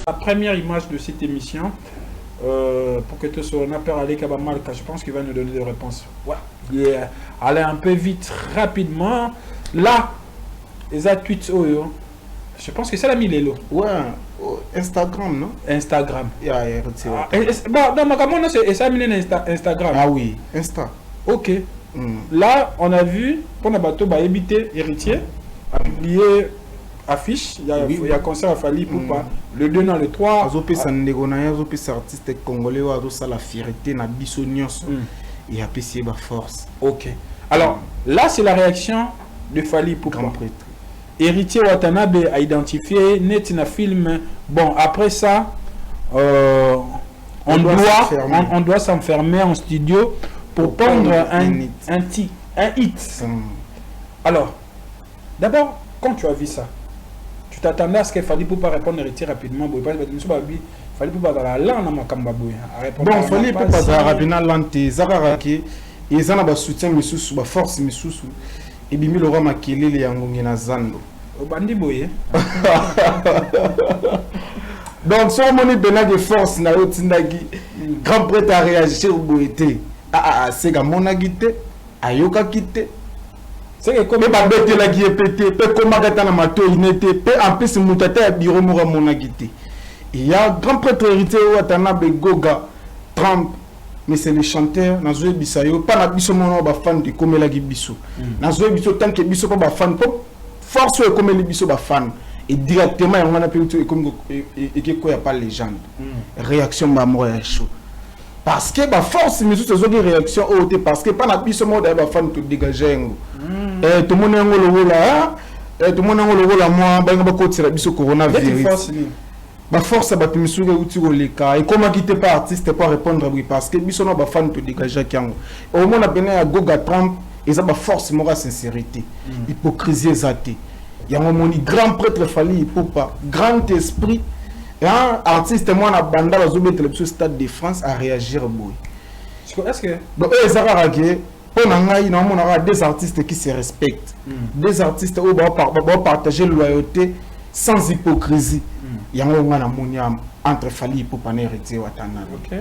La première image de cette émission, pour que tu sois un appel à Kabamalka, je pense qu'il va nous donner des réponses. Ouais. Yeah. Allez un peu vite, rapidement. Là, les tweets, je pense que c'est la Milelo. Ouais, Instagram, non? Instagram. Yeah, bon, dans ma caméra, c'est ça, Instagram. Ah oui, Insta. Ok. Là, on a vu, pour le bateau, éviter héritier, a publié affiche, il y a concert à Fali Poupa, le 2 dans le 3. Azope Sandegonaya, Azope artiste congolais, Azope la fierté, na bisonios, et apprécié ma force. Ok. Alors, là, c'est la réaction de Fali Poupa. Grand prêtre. Héritier Watanabe a identifié, net na film. Bon, après ça, on doit s'enfermer en studio pour prendre un hit. Alors, d'abord, quand tu as vu ça, tu t'attendais à ce qu'il fallait pour pas répondre héritier rapidement. Il fallait pour pas la langue dans ma cambaboui. Bon, il fallait pour pas rapidement lancer. Zagaraki, ils ont un soutien, mais sous ma force, mais sous. Et bien, le roi m'a killé les Angongé na Zando. Au bandi boye. Donc, si on a de force, na Otindagi, grand prêtre a réagi au boété. C'est que mon agité, ayoka quitté. C'est que comme ma bête la qui est pété, peut comme ma gata na mato inete, peut en plus moutata à bureau moura mon agité. Il y a grand prêtre héritier Watanabe Goga, Trump. Mais c'est le chanteur, na zoé bisayo, pas na biso mono ba fan de comme la gibiso. Na zoé biso tant que biso pas ba fan, force comme les biso ba fan. Et directement on a appelé tout comme et que quoi y a pas légende. Réaction ba moi chaud. Parce que ba force mais toutes les réactions parce que pas na biso mono ba fan tout dégager ngo. Tout le monde ngolo là, tout le monde ngolo là moi ba ngaba ko tira biso coronavirus. Ba force ba tumisuga uti koleka et comment quitter pas artiste pour répondre oui parce que biso no ba fan to dégager kango au moins na bena ya Goga Trump et ça ba force mora sincérité hypocrisie zate ya moni grand prêtre Fali Poupa grand esprit un artiste moi na banda la zobe télévision Stade de France à réagir boy est-ce que donc ezararake pour ngai na mona des artistes qui se respectent des artistes où ba partager loyauté sans hypocrisie. Il y a un entre Fali Poupa et héritier Watanabe. Ok.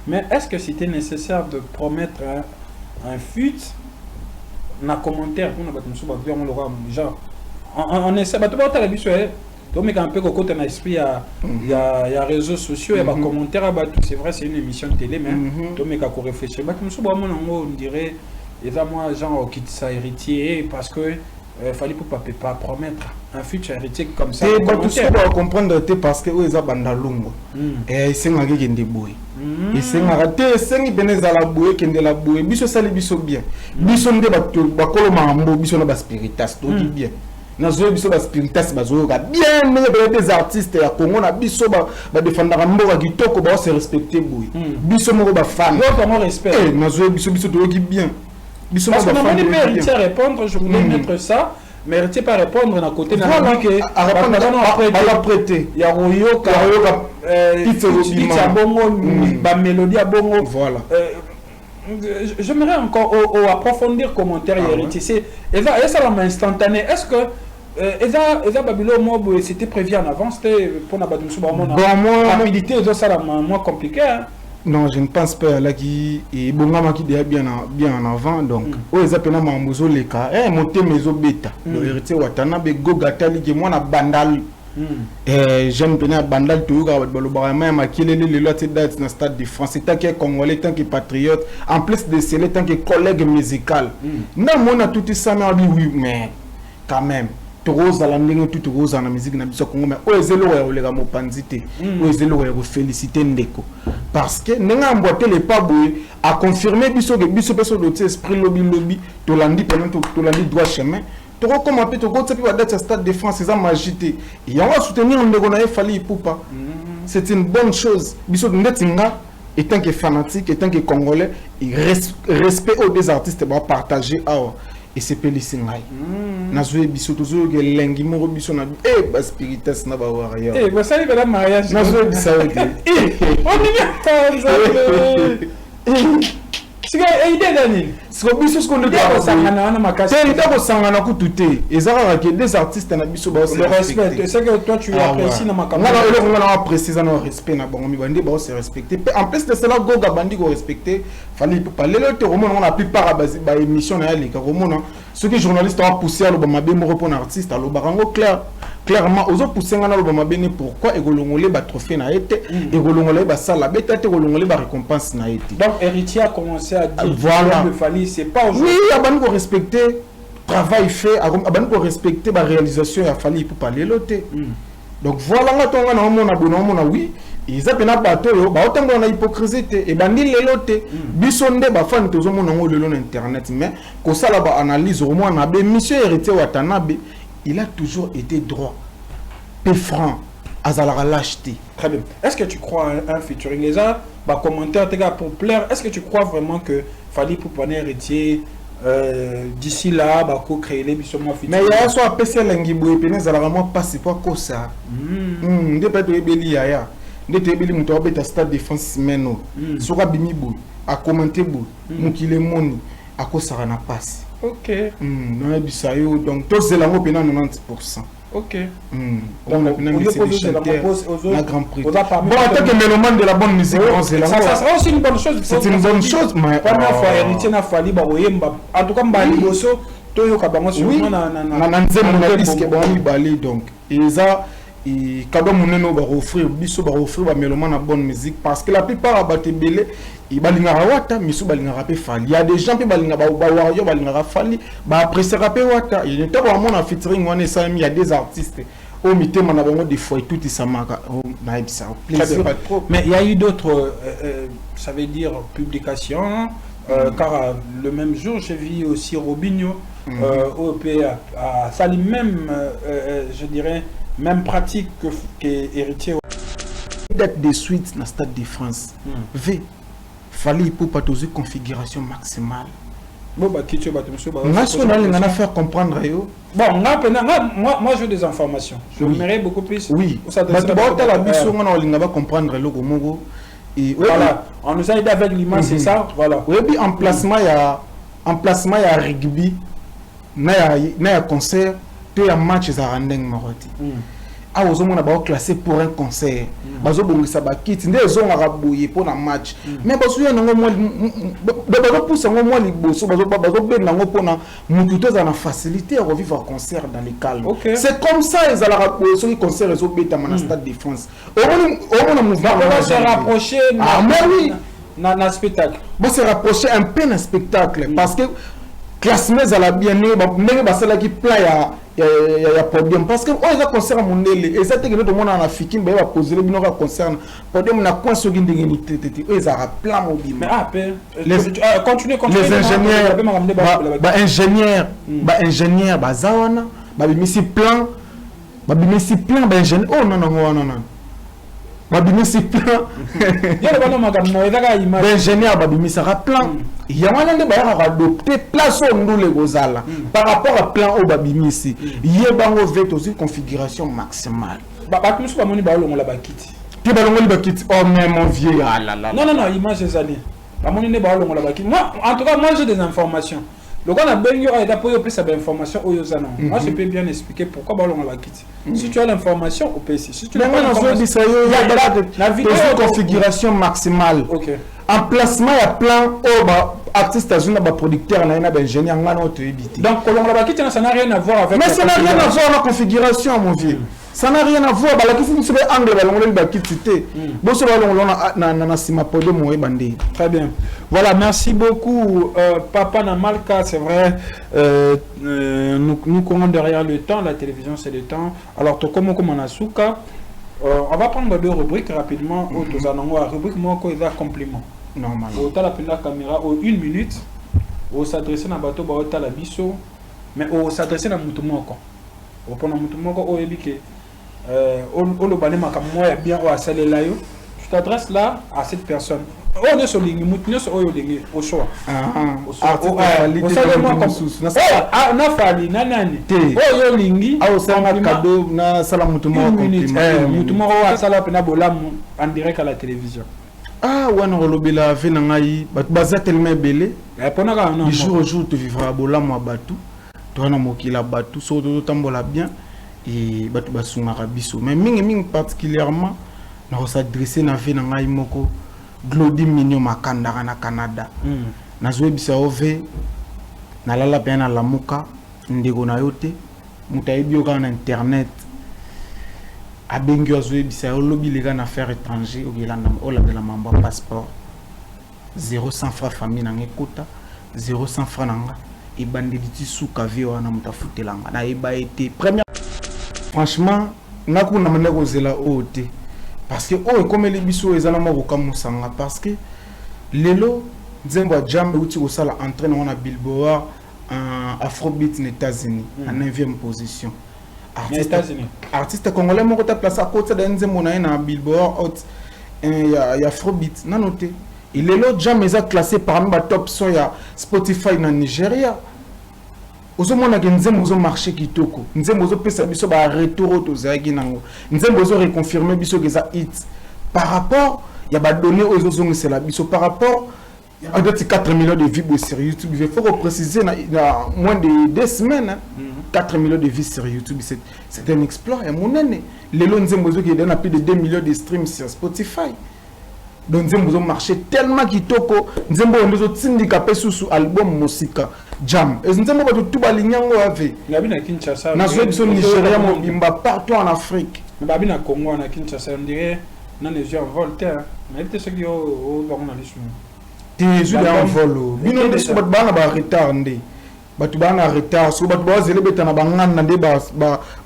Mais est-ce que c'était nécessaire de promettre un fut dans commentaire pour nous genre on essaie de faire la visuel donc un peu côté dans l'esprit il y a réseaux sociaux il y a des commentaires c'est vrai c'est une émission de télé mais donc mais quand on réfléchit on dirait et là moi genre quitte ça héritier parce que Fali Poupa peut pas promettre un futur héritier comme ça. Et tout ça doit comprendre parce que eux ont bandalungo. Et c'est un gars qui est débrouillé. Et c'est un raté, c'est un beneza la bouée qui est la bouée. Biso sali biso bien. Biso nde ba koloma mambo biso na ba spiritas donc bien. Na zo biso ba spiritas ba zo bien mais des artistes ya Congo na biso ba défendre mambo ba kitoko ba se respecter bouée. Biso mo ba fan. Yo comment respect. Eh na zo biso to ki bien. Parce que normalement, il peut répondre, je voulais mettre ça, mais il ne peut pas répondre à côté de la musique. Il a prêté. Il y a Royo, il y a Bongo, Mélodie à Bongo. Voilà. J'aimerais encore approfondir commentaire héritier. Et ça va instantané. Est-ce que Eza Babylon Mob c'était prévu en avance pour la rapidité, ça moins compliqué. Non, je ne pense pas là qui est bon qui déjà bien en avant donc aux appels mambozo les cas monter mes bêta le héritier Watanabe Goga tali que moi na bandal j'aime bien bandal tout le même qui les lois date dans Stade de France tant que congolais tant que patriote en plus de cela tant que collègue musical non moi on a tout ça mais oui mais quand même rose à la tout rose dans la musique na biso Congo mais ozelo ya olega mopanzité ozelo ya féliciter ndeko parce que nenga mbote les pas boy a confirmé biso que biso personne de esprit lobby to landi pendant to landi droit chemin to comment peut to go tsepi wa date Stade de France ça magité et on va soutenir ndeko na Fali Poupa c'est une bonne chose biso ndetinga étant que fanatique étant que congolais respect aux des artistes va partager et c'est Pélissingaï. Nazoué biso toujours que lengi moro biso na ba spiritas na ba warrior. Bah ça il va mariage. Nazoué biso. C'est que idée d'année. C'est que biso ce qu'on doit sangana na makasi. C'est idée ko sangana ku tuté. Ezara que des artistes na biso ba le respect. C'est que toi tu apprécies na makamba. Non, on a précisé dans respect na bango mi bandi ba se respecter. En plus de cela goga bandi ko respecter. Fallait pas parler le terme on a plupart à base ba émission na les caromona. Ceux qui journalistes ont poussé à l'obama be mo repon artiste à l'obarango clairement aux autres poussé ngana l'obama bene pourquoi egolongolé ba trophée na été egolongolé ba sala beta te egolongolé ba récompense na été. Donc héritier a commencé à dire voilà. Le Fally c'est pas aujourd'hui. Oui, abani ko respecter travail fait abani ko respecter ba réalisation ya Fally pour parler loté. Donc voilà nga tonga na mona bona oui. Ils appellent un bateau, bah autant qu'on a hypocrisie et bandit les lotés. Bisonde ba fan tozo mona ngo lelo internet mais ko ça là ba analyse au moins na be monsieur héritier Watanabe, il a toujours été droit, peu franc, azala lâcheté. Très bien. Est-ce que tu crois un featuring les gens bah commentaire tes gars pour plaire, est-ce que tu crois vraiment que Fally Ipupa héritier d'ici là bah ko créer les bisommo featuring? Mais il y a soit PC Lengibo et Penez ala vraiment passer pas ko ça. Depuis de beli ya. Ndete beli muto obeta stade défense meno soka bimi boy a commenter boy mukile moni akosara na passe. OK. Non bisayo donc to zelango pena 90%. OK. On a bien laissé la Grand Prix. Bon, en tant que mélomane de la bonne musique, ça sera aussi une bonne chose. C'est une bonne chose, mais première fois héritier na Fally ba oyemba. En tout cas mbali boso to yoka bango sur na nzembo na disque ba mibali donc et ça et cadeau moneno ba offrir biso ba offrir ba mélomane na bonne musique parce que la plupart abaté belé il balinga wata misu balinga rapé Fally. Il y a des gens qui balinga ba wario balinga Fally ba apprécier rapé wata il était vraiment en featuring on est il y a des artistes au mité mana bango des fois tout ça maka na ça plaisir mais il y a eu d'autres ça veut dire publications car le même jour j'ai vu aussi Robinho OP à Fally même je dirais même pratique que héritier d'être de suite dans Stade de France. V Fally Ipupa tozi configuration maximale. Bon bah qui tu vas te monsieur bah national on a faire comprendre yo. Bon moi je veux des informations. Je aimerais beaucoup plus. Oui. Ça doit la biso on va comprendre le gomogo et voilà, on nous a aidé avec l'image c'est ça voilà. Oui puis emplacement il y a rugby na concert te ya match za randeng maroti a ozomona ba classé pour un concert bazo bongisa ba kit nde ezonga raboye pour na match mais bazo ya nango moi bazo pousse ngo moi liboso bazo ben nango pour na mutu to za na facilité à revivre un concert dans les calmes. C'est comme ça les ala raboye sur les concerts ezo beta na Stade de France on a mouvement on se rapprocher na spectacle on se rapprocher un peu na spectacle parce que classement à la bien mais bah cela qui plaît ya podium parce que on a concert à mondele et ça te que tout le monde en Afrique mais va poser le binoka concert podium na coin sur indignité ils a plan mobile mais continue les ingénieurs bazawana babimisi plan ingénieur oh non babimisi plan ingénieur babimisa plan yamana nde ba adopter place au ndule gozala par rapport à plan au babimisi yebango veto aussi configuration maximale ba tous ba moni ba longola ba kiti ti ba longola ba kiti oh mais mon vieux non image des années ba moni ne ba longola ba kiti moi en tout cas moi j'ai des informations. Le gars a bien plus d'informations aux gens. Moi, je peux bien expliquer pourquoi on va quitter. Si tu as l'information, au PC. Si tu n'as pas l'information, il y a la vidéo configuration maximale. OK. Emplacement, il y a plein artistes producteurs, ingénieurs, donc, on va quitter, ça n'a rien à voir avec. Mais ça n'a rien à voir avec la configuration, mon vieux. Ça n'a rien à voir avec très bien. Voilà, merci beaucoup, Papa Namalka. C'est vrai, nous courons derrière le temps. La télévision, c'est le temps. Alors, comment on a souka, on va prendre deux rubriques rapidement. Rubrique moi, compliment. Normal. Au la caméra, au 1 minute. Au s'adresser à bateau, au la biso, mais au s'adresser à Moutoumoko. Au pendant Moutoumoko, au ébiqué. Bien tu t'adresses là à cette personne. On est sur ligne, au choix. En direct à la télévision. Ah, wana rolobela ve na ngai bato baza tellement belé. Du jour au jour tu vivras bola moi batu. Tu wana mokila batu so to tambola bien et batu basungaka biso. Mais mingi particulièrement na s'adresser na ve na ngai moko Glody Mignon makandaka na Canada. Na zoe bisa ove na lala bien na lamuka ndeko na yote mutayebi oka na internet. Abengi azoe bisa olobi les gars na affaires étrangers au Gilanda au la de la mambo passeport 0 francs famille na ngekota 0 francs nanga et banditi souka vio na mutafutelanga na eba été première franchement nakuna mane kozela ote parce que oh comme les biso ezana moko kamusanga parce que lelo nzembo jambe uti ko sala entraînement na Billboard Afrobeat aux États-Unis en 9e position. Artiste congolais moko ta place à côté de nzembo na Billboard hot il y a Afrobeat na noté et les autres gens mais classé parmi les top 100 ya Spotify na Nigeria ozo mona ke nzembo zo marché kitoko nzembo zo pesa biso ba retour to zaki nango nzembo zo reconfirmer biso que ça hit par rapport il y a ba données aux autres c'est la biso par rapport à 4 millions de vues sur YouTube. Il faut préciser, il y a moins de 2 semaines, 4 millions de vues sur YouTube. C'est un exploit. Et mon année, les lots Nzembozo qui donne plus de 2 millions de streams sur Spotify. Donc Nzembozo marché tellement qu'il toko. Nzembozo syndicapé sous album Mosika Jam. Et Nzembozo tout balinyango avec. Nabina Kinshasa. Na Suède, Nigeria, Mobimba partout en Afrique. Nabina Congo, na Kinshasa, on dirait, non les gens Voltaire. Mais il était ce qui au journaliste. Jésus en volo bino de so bana ba retard ndé batu bana retard so batu ba zele betana ba ngana ndé ba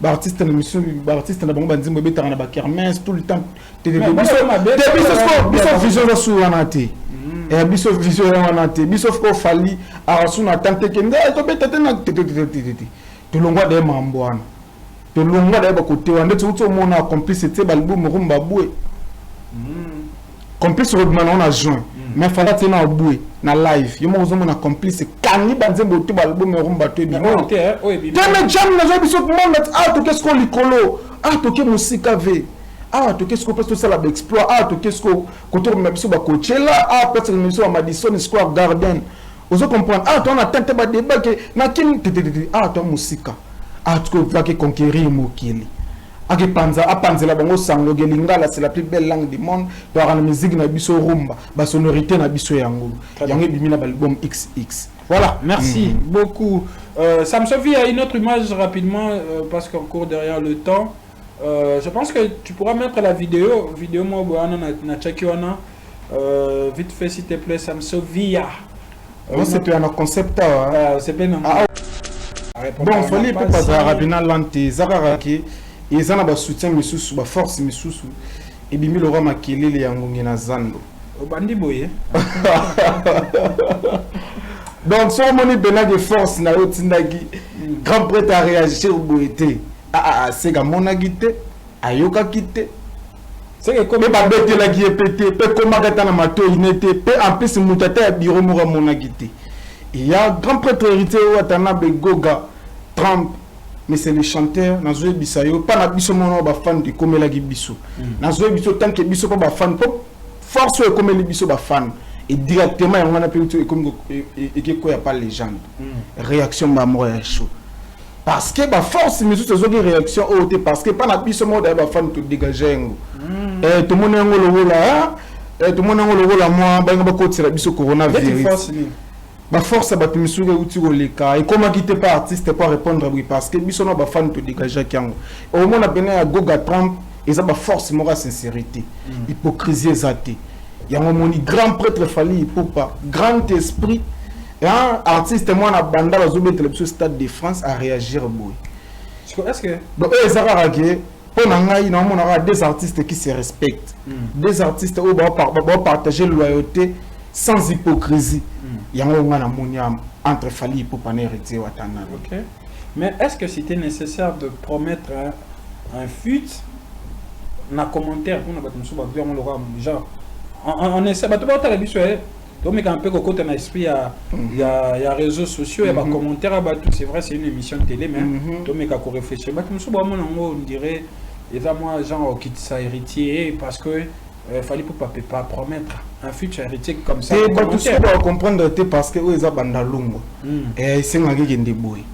artiste na mission ba artiste na bango banzimbo betana na ba kermesse tout le temps biso vision so wanate et biso vision wanate biso ko fali arasuna tante kende to betata na to longwa de mambwana to longwa de ba côté wande to mona complicité ba album rumba boué complice rodman on a joint mais fala tena oboué na live yo mo zo mona complice kani banzembo to album rumba to bi no teme jam na zo biso monde to qu'est-ce qu'on likolo to ke musika ve to qu'est-ce qu'on peut tout ça la exploit to qu'est-ce qu'on koto na biso ba Coachella peut-être na biso Madison Square Garden ozo comprendre to on a tenté ba débat que na kin to musika to va que conquérir mokili ake panza apanzela bango sango gelingala c'est la plus belle langue du monde to la musique na biso rumba ba sonorité na biso yango yango bimina ba album XX. Voilà, merci beaucoup. Ça me suffit à une autre image rapidement parce qu'on court derrière le temps. Je pense que tu pourras mettre la vidéo moi boana na chakiwana vite fait s'il te plaît, ça me suffit. C'était un concept c'est bien. Bon, folie pour pas rapidement lanté zakaraki et ça n'a pas soutien misusu ba force misusu et bimi le roi makelele yango ngena zando bandi boye. Donc so moni bena de force na otindaki grand prêtre à réagir boité c'est ga monagité ayoka kité c'est que comme ba bete la qui est pété pe comment gata na mato inete pe en plus mutata biro mora monagité il y a grand prêtre héritier watana begoga Trump. Mais c'est les chanteurs nazoe bisayo pas na biso mono ba fan de komela ki biso nazoe biso tant que biso pas ba fan pop force e komeli biso ba fan et directement on a pu et comme et que quoi y a pas légende réaction ba mo ya chaud parce que ba force mais tout ce réaction haute parce que pas na biso mono ba fan to dégager ngo tout mon ngo lo là tout mon ngo lo là moi ba nga ba ko tira biso coronavirus ba force ba timisuke uti koleka et comment quitter pas artiste pas répondre oui parce que biso no ba fan to dégager kiango au moins na bena ya Goga Trump et ça ba force mora sincérité hypocrisie ezate yango moni grand prêtre fali pour pas grand esprit artiste moi na banda ba zo mettre le stade de France à réagir boy est-ce que donc ezara ke pour ngai na mona des artistes qui se respectent des artistes où ba partager loyauté sans hypocrisie. Il y a un moniam entre Fali pour pas hériter Watana. Ok. Mais est-ce que c'était nécessaire de promettre un fut dans commentaire pour nous genre on essaie de pas la biso donc mais un peu côté dans esprit il y a réseaux sociaux il y a commentaires c'est vrai c'est une émission de télé mais donc mais qu'on réfléchir on dirait et ça moi genre quitte ça héritier parce que fallait pas promettre un futur héritier comme ça. Et tout ce qu'on va comprendre parce que eux ils ont bandalungo. Et ils sont arrivés des bouées.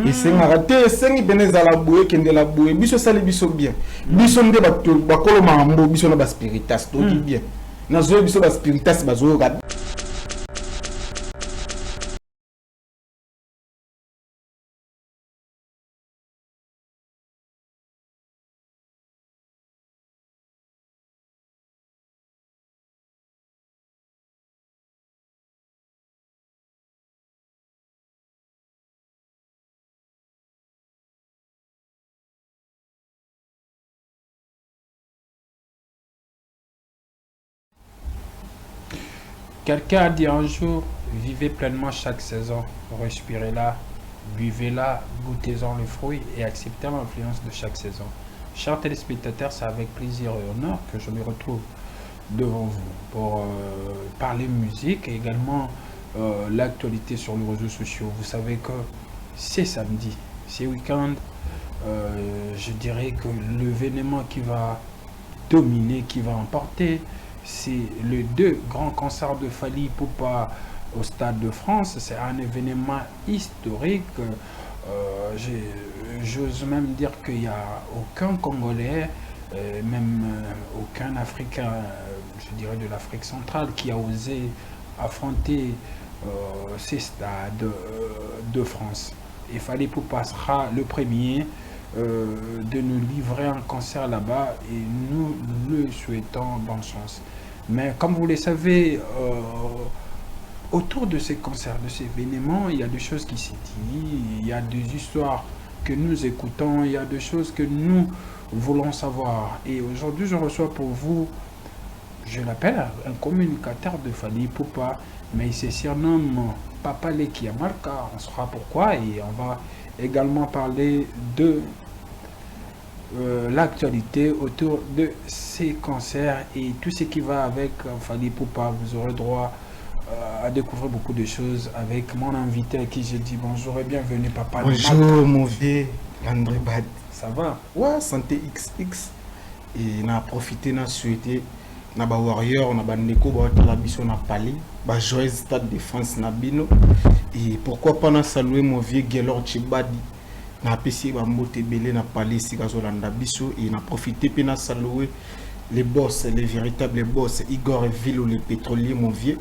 Ils sont arrêtés, ils sont venus à la bouée, qui est la bouée. Biso sali biso bien. Biso nde ba koloma ambo, biso na ba spiritas, tout dit bien. Na zo biso ba spiritas ba zo ga. Quelqu'un a dit un jour, vivez pleinement chaque saison, respirez-la, buvez-la, goûtez-en le fruit et acceptez l'influence de chaque saison. Chers téléspectateurs, c'est avec plaisir et honneur que je me retrouve devant vous pour parler musique et également l'actualité sur les réseaux sociaux. Vous savez que c'est samedi, c'est week-end, je dirais que l'événement qui va dominer, qui va emporter, c'est le 2 grands concerts de Fally Ipupa au Stade de France. C'est un événement historique. J'ose même dire qu'il n'y a aucun Congolais, même aucun Africain, je dirais de l'Afrique centrale, qui a osé affronter ces stades de France. Et Fally Ipupa sera le premier de nous livrer un concert là-bas et nous le souhaitons bonne chance. Mais comme vous le savez, autour de ces concerts, de ces événements, il y a des choses qui s'étillent, il y a des histoires que nous écoutons, il y a des choses que nous voulons savoir. Et aujourd'hui, je reçois pour vous, je l'appelle un communicateur de Fally Ipupa, mais il se surnomme Papa Leki Yamalka. On saura pourquoi et on va également parler de l'actualité autour de ces concerts et tout ce qui va avec Fally Ipupa. Vous aurez droit à découvrir beaucoup de choses avec mon invité à qui j'ai dit bonjour et bienvenue Papa. Bonjour mon vieux André Bad. Ça va? Ouais, santé XX. Et on a profité, on a souhaité, on a warrior, on a bandeko, on a biso, on a palais, on joyeux stade de France, na bino. Et pourquoi pas on a salué mon vieux Gelor Chibadi. On a apprécié Bambote Belé, on a palais, si Gazolanda biso. Et on a profité, on a salué les boss, les véritables boss, Igor Ville le pétrolier, mon vieux.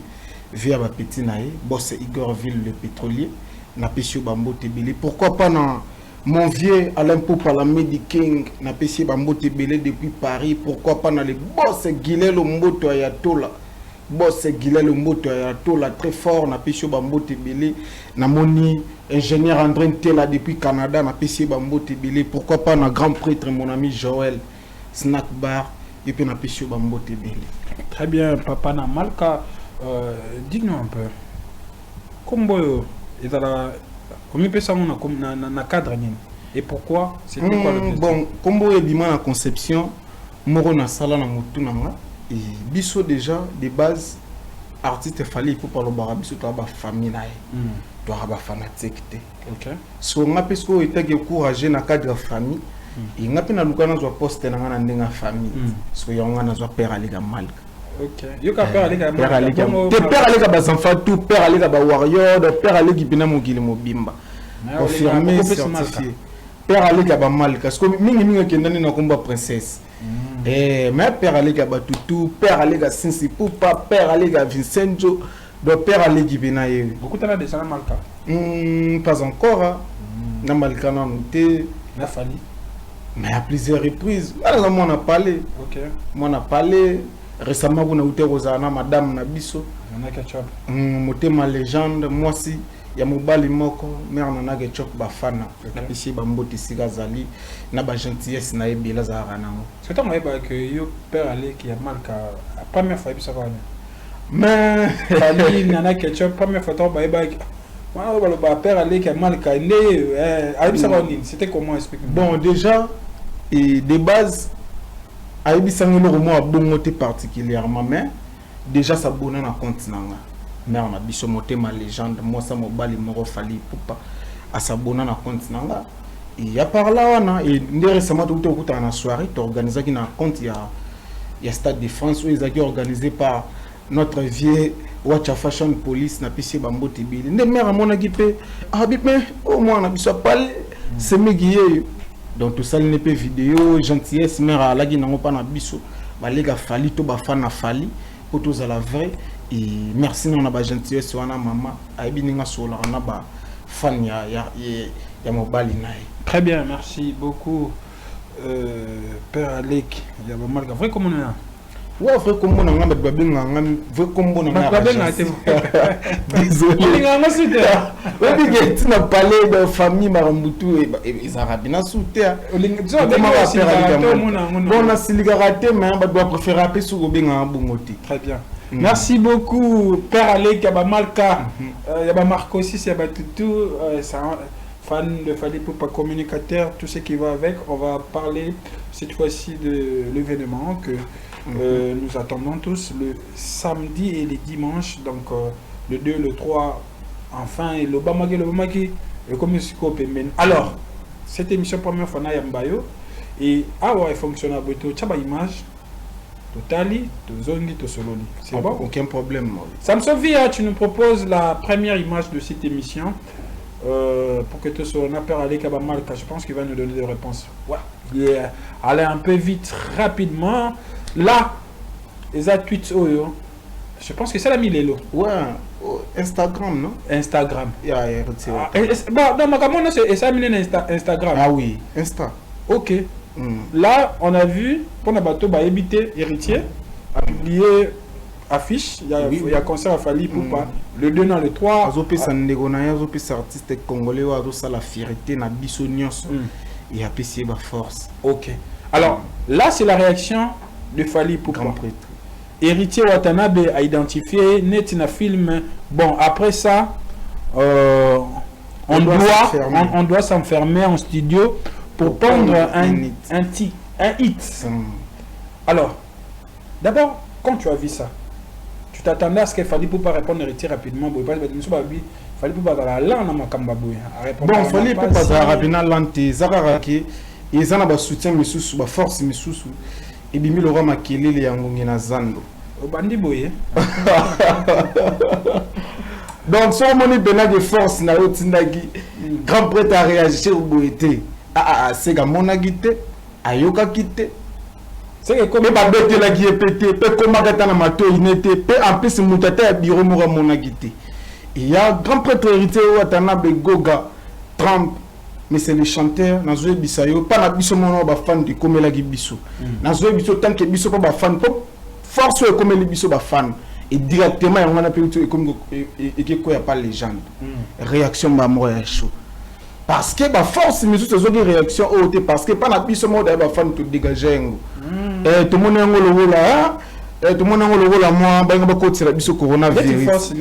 Via ba petit naé, boss Igor Ville le pétrolier. On a apprécié Bambote Belé. Pourquoi pas on mon vieux Alain Poupa, la King, n'a pas essayé de belé depuis Paris. Pourquoi pas dans les boss Guilherme Mboto Ayatola. Boss Guilherme Mboto Ayatola, très fort, n'a pas essayé de belé. N'a moni ingénieur André Tela depuis Canada, n'a pas essayé de belé. Pourquoi pas dans grand prêtre, mon ami Joël, Snack Bar, et puis n'a pas essayé de belé. Très bien, Papa Namalka, dis-nous un peu. Comment combien de personnes on a cadre et pourquoi c'était quoi le bon comme vous avez la conception moro na sala na mutu nanga et biso déjà de base artiste Fally Ipupa lo bara biso to ba famille na to ba fanatique te OK so nga pesko était encourager na cadre famille et nga pena lukana zo poste na nga na ndenga famille so yonga na zo père alega malka. OK yo ka père alega père alega ba enfants tout père alega ba warrior de père alega bina mokili mobimba confirmé certifié père alega ba malka parce que mingi kendani na komba princesse mais père alega ba tutu père alega Sinsi Ipupa père alega Vincenzo de père alega bina ye beaucoup de gens malka pas encore na malka na noté na Fally mais à plusieurs reprises alors on a parlé OK on a parlé récemment on a eu Rosana madame na biso on a ketchup motema légende moi si ya mobali moko mère nana ketchup bafana na pisi bamboti sika zali na ba gentillesse na ebela za ranango c'est toi moi que yo père aller qui a malka la première fois ça va mais Fally nana ketchup première fois toi ba moi le père aller qui a malka c'était comment expliquer bon déjà et de base Aïbi Sangelo a bon particulièrement, mais déjà ça bonne na compte nanga. Mais on a biso motema légende, moi ça mobali moro Fally Ipupa à sa bonne na compte nanga. Et à part là on a et récemment tout au na soirée tu organisé qui na compte il il y a Stade de France où ils ont été organisés par notre vieux Watch Fashion Police na pisi bambo tibili nde mère mona gipe mais au moins na biso parler c'est megiye donc tout ça n'est pas vidéo gentillesse mère la gi nango pa na biso ba lega fali to ba fana fali pour tous à la vraie et merci non na ba gentillesse wana mama aibi ninga sola na ba fan ya mobali nae. Très bien, merci beaucoup Père Alec. Il y a pas mal vrai comme on est là. Ouais, vrai comme on a un vrai comme on a désolé. Tu n'as parlé de famille Marambutu et les Arabes na souter. On a siligarate mais on doit préférer appeler sur Obenga Bongoti. Très bien. Merci beaucoup Père Alec Yabamalka. Yabamarco aussi, Yabatutu, fan de Fally Ipupa communicateur, tout ce qui va avec. On va parler cette fois-ci de l'événement que nous attendons tous le samedi et les dimanches, donc le 2, le 3, enfin, et le Bamaki, le Communisco Pemben. Alors, cette émission première fois, Yambayo, et ouais, fonctionne à Boto, Tchaba image, Totali, Tozongi, Tosololi. C'est bon? Aucun problème. Samson Via, tu nous proposes la première image de cette émission pour que tu sois un appel à l'Ekabamalka. Je pense qu'il va nous donner des réponses. Ouais. Yeah. Allez un peu vite, rapidement. Là, les tweets, je pense que c'est la Milelo. Ouais, Instagram, non? Instagram. Bon, dans ma caméra, c'est ça, Instagram. Ah oui, Insta. Ok. Là, on a vu, pour bateau, éviter héritier, a publié affiche. Il y a concert à Fally Ipupa. Le 2 dans le 3. Azopé artiste congolais, la fierté, na bisognos. Il y a PC force. Ok. Alors, là, c'est la réaction de Fally Ipupa. Héritier Watanabe a identifié Netina film. Bon, après ça, on doit s'enfermer en studio pour prendre un hit. Alors, d'abord, quand tu as vu ça, tu t'attendais à ce qu'il Fally Ipupa répondre héritier rapidement. Fally Ipupa va la bon, Fally Ipupa va rapidement lancer Zakaraki. Ils ont un soutien, une force, et bimi le roi Makelele yangongi na zando. Obandi boye. Donc, si on a besoin de force, na otindagi grand prêtre à réagir au boété. C'est que mon agité, ayoka kité. C'est que comme ba bête la qui est pété, peut comme agata na mato inete, peut en plus mutata biro mura mon agité. Il y a grand prêtre héritier Watanabe Goga Trump. Mais c'est les chanteurs, Nazoé Bissayo, pas la biso mono ba fan de comme la biso. Nazoé biso tant que biso pas ba fan, force comme les biso ba fan. Et directement on a appelé comme et que quoi y a pas légende. Réaction ba moi chaud. Parce que ba force mais tout ces réactions haute parce que pas la biso mono ba fan tout dégager ngo. Tout le monde ngolo là, tout le monde ngolo là moi ba nga ba ko tira biso coronavirus.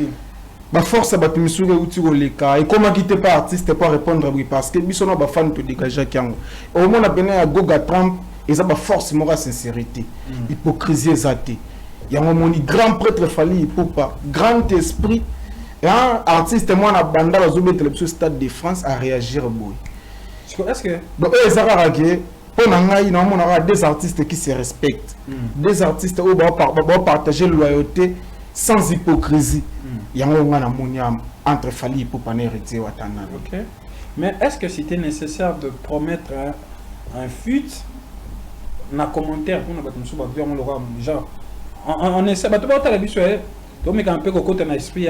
Ma force à battre monsieur Utigoleka et comment quitter pas artiste pour répondre oui parce que biso na ba fan to dégager kiango au moins na bena à Goga Trump et ça ba force mora sincérité hypocrisie exatée il y a un moni grand prêtre Fally Ipupa grand esprit un artiste moi na banda la zobe télévision Stade de France à réagir boy est-ce que donc Ezararake pour ngai na on a des artistes qui se respectent des artistes où ba partager loyauté sans hypocrisie. Il y a un entre Fally Ipupa et héritier Watanabe. Ok. Mais est-ce que c'était nécessaire de promettre un fut dans commentaire pour nous genre on essaie de pas la biso donc un peu côté dans l'esprit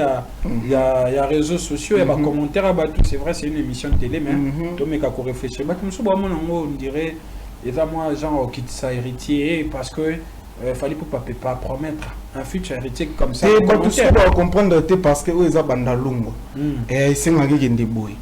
il y a réseaux sociaux il y a des commentaires c'est vrai c'est une émission de télé mais donc mais qu'on réfléchir on dirait et ça moi genre quitte ça héritier parce que Fally Ipupa peut pas promettre un futur héritier comme ça. Et tout ça doit comprendre parce que eux ils ont bandalungo. Et ils sont arrivés des boy.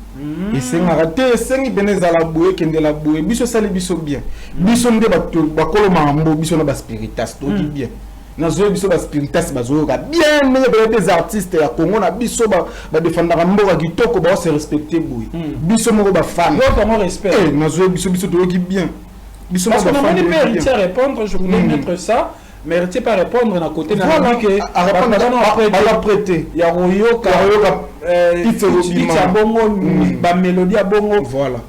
Ils sont arrêtés, ils beneza la boy, kende la boy. Biso sali biso bien. Biso nde ba koloma ambo, biso na ba spiritas to di bien. Na zo biso ba spiritas ba zo ga bien mais des artistes ya Congo na biso ba défendre mboka kitoko ba se respecter boy. Biso moko ba fan. Comment respect. Na zo biso to di bien. Parce qu'on a demandé à héritier à répondre, je voulais mettre ça, mais héritier pas répondre à côté de la à prêter. Il y a Royoka, il y a Bongo, la mélodie à Bongo. Voilà.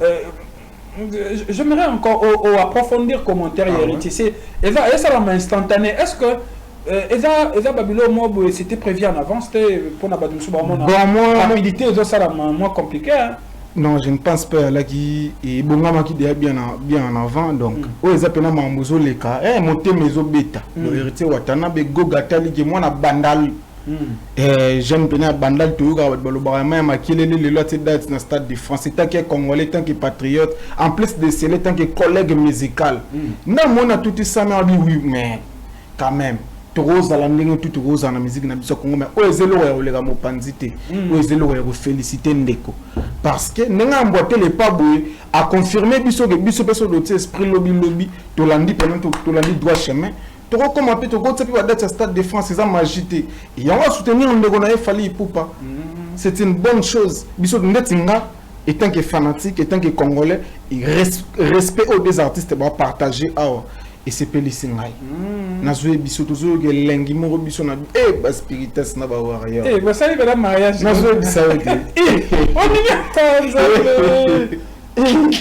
j'aimerais encore approfondir commentaire héritier. Et ça va m'instantané. Est-ce que Eza Babylon Mob c'était prévu en avance pour la Badou Bon, moi, rapidité, ça la moins compliqué. Hein? Non, je ne pense pas là qui est bon qui est bien en avant donc ils appellent ma mozo les cas monter mes bêta le héritier Watanabe Gogatali qui moi na bandal j'aime bien bandal tout ga balobara ma qui les lots date dans stade de France tant que congolais tant que patriote en plus de cela tant que collègue musical non moi na tout ça mais oui mais quand même rose à la ligne tout rose dans la musique na biso Congo mais ozelo ya olega mopanzité ozelo ya féliciter ndeko parce que nenga emboîter les pas boy a confirmer biso que biso personne de esprit lobby to landi pendant to landi droit chemin to comment peut to go tsapi wa date stade de France ils ont agité et on va soutenir ndeko na Fally Ipupa c'est une bonne chose biso ndetinga étant que fanatique étant que congolais respect aux des artistes va partager et c'est Pélissi ngai na zoé biso tozo ke lengi moko biso na ba spirites na ba warrior ba sali ba mariage na zoé bisaote on y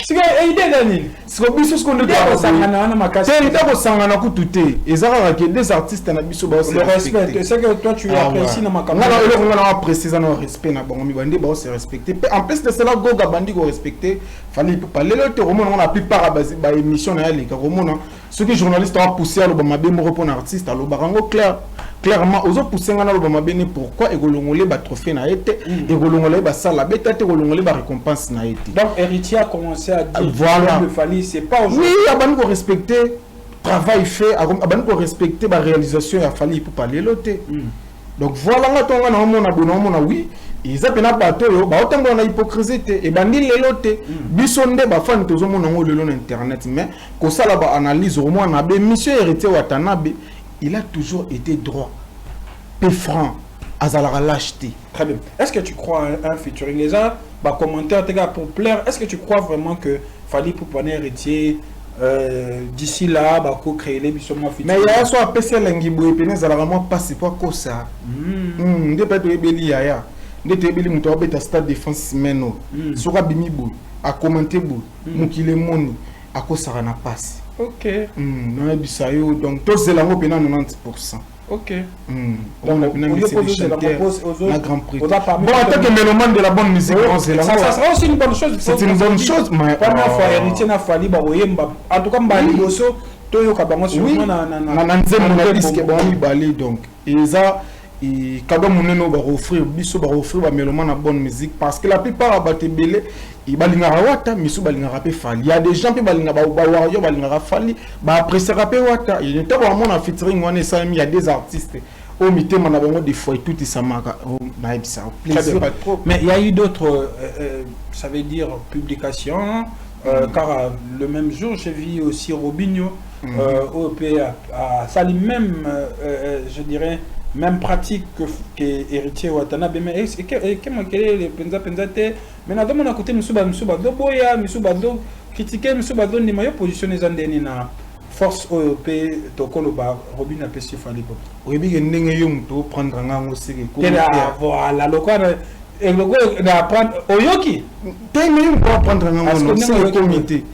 sika idée dani siko biso siko ndo ko sangana na makasi te ida ko sangana kututé ezaka ke des artistes na biso ba le respect c'est que toi tu apprécies na makambo ngana apprécier na respect na bango mi bandi ba se respecter en plus de cela Goga bandi ko respecter Fally Ipupa lelo te romona na plupart ba émission na yali ka romona ceux qui journalistes ont poussé à l'obamabe mo pour un artiste à l'obarango clairement aux autres poussé ngana l'obamabe ne pourquoi egolongolé ba trophée na été egolongolé ba sala beta te egolongolé ba récompense na été donc héritier a commencé à dire voilà le Fally c'est pas aujourd'hui oui abani ko respecter travail fait abani ko respecter ba réalisation ya Fally Ipupa lelo te donc voilà nga tonga na mona bono oui ils appellent na bateau yo ba otango na hypocrisie te e bandi lelo te biso nde ba fan tozo mona ngo lelo na internet mais ko sala ba analyse au moins na be monsieur héritier Watanabe il a toujours été droit peu franc azala lâcheté. Très bien. Est-ce que tu crois un featuring les gens bah commentaire tes gars pour plaire est-ce que tu crois vraiment que Fally Ipupa héritier d'ici là bah ko créer les biso moi mais il y a soit PC lengibo et penez azala vraiment passer pour quoi ça nde pas de beli yaya ndete beli muto abeta stade défense meno soka bimi boy a commenter boy mukile moni akosara na passe OK na bisayo donc to zelango pena 90%. OK on a bien mis la grand prix bon en tant que que mélomane de la bonne musique ça sera aussi une bonne chose c'est une bonne chose mais première fois héritier na Fally ba oyemba en tout cas ba liboso to yo ka bango sur na nzembo na disque ba mi balé donc eza et quand on va offrir biso ba offrir ba mélomane na bonne musique parce que la plupart abaté belé il balinga wata misu balinga rapé Fally il y a des gens qui balinga ba warrior balinga Fally ba apprécier rapé wata il était vraiment en featuring on est il y a des artistes au mitema na bango des fois tout ça maka na ça plaisir mais il y a eu d'autres ça veut dire publications car le même jour j'ai vu aussi Robinho OP a Fally même je dirais même pratique que héritier Watanabe mais comment quel est le penza te mais na demande à côté misuba do boya misuba do critiquer misuba do ni mayo positionner zandeni na force OP to koloba Robin apesi Fally Ipupa oyebi ke ndenge yo muto prendre ngango sike ko voilà lokana et le na prendre oyoki tenge yo ko prendre ngango c'est comité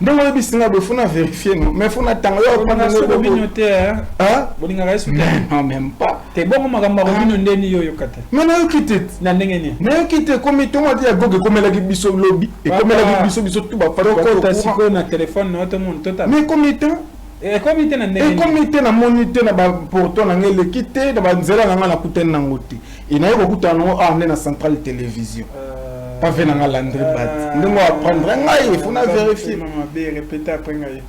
donc on bisinga be funa vérifier non mais funa tanga yo prendre ngango communauté hein bolinga resu non même pas te bon magamba Robin ndeni yo yokata mais na yo quitter na ndenge ni na yo quitter comité on dit goge comme la biso lobby et comme la biso tout ba fa ko ta siko na téléphone na tout monde total mais comité et comité na ndenge et comité na monité na ba porto na ngele quitter na ba nzela na ngala kuten na ngoti et na yo kuta no na centrale télévision pas venir à l'André Bat. Nous allons prendre un gars, il faut vérifier. Répéter après un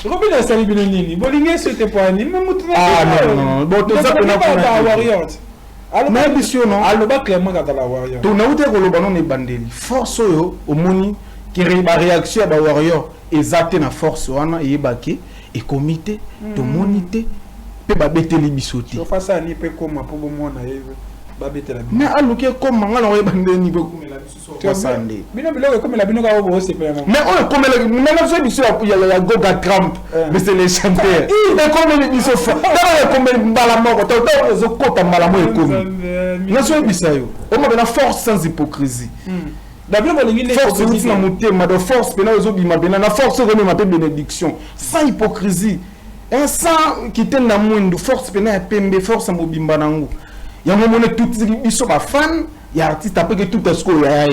Robin a sali binoni. Bolingé c'était pas ni même ah non bon tout ça on a pas warrior. Alors mais ambition non. Alors ba clairement dans la warrior. To na uté ko lo banon e bandeli. Force yo au moni qui réaction ba warrior exacté na force wana e baké et comité de monité pe ba beteli bisoti. So face à ni pe comme pour mona mais aluki comme manga na oyebande niveau kumela biso basande bino biloko comme la bino ka bo c'est pas mais on comme mais la chose biso ya Goga Trump mais c'est les chanteurs et comme biso fa dans comme mbala moko to zo kota mbala moko ekomi na so bisayo on a force sans hypocrisie d'abord force na motema de force pena zo bima bena na force remet ma bénédiction sans hypocrisie un sang qui tient la moindre force pena ya pembe force mobimba nango il y a un moment où tout ils sont fan, il y a artiste après que tout est ce qu'il y a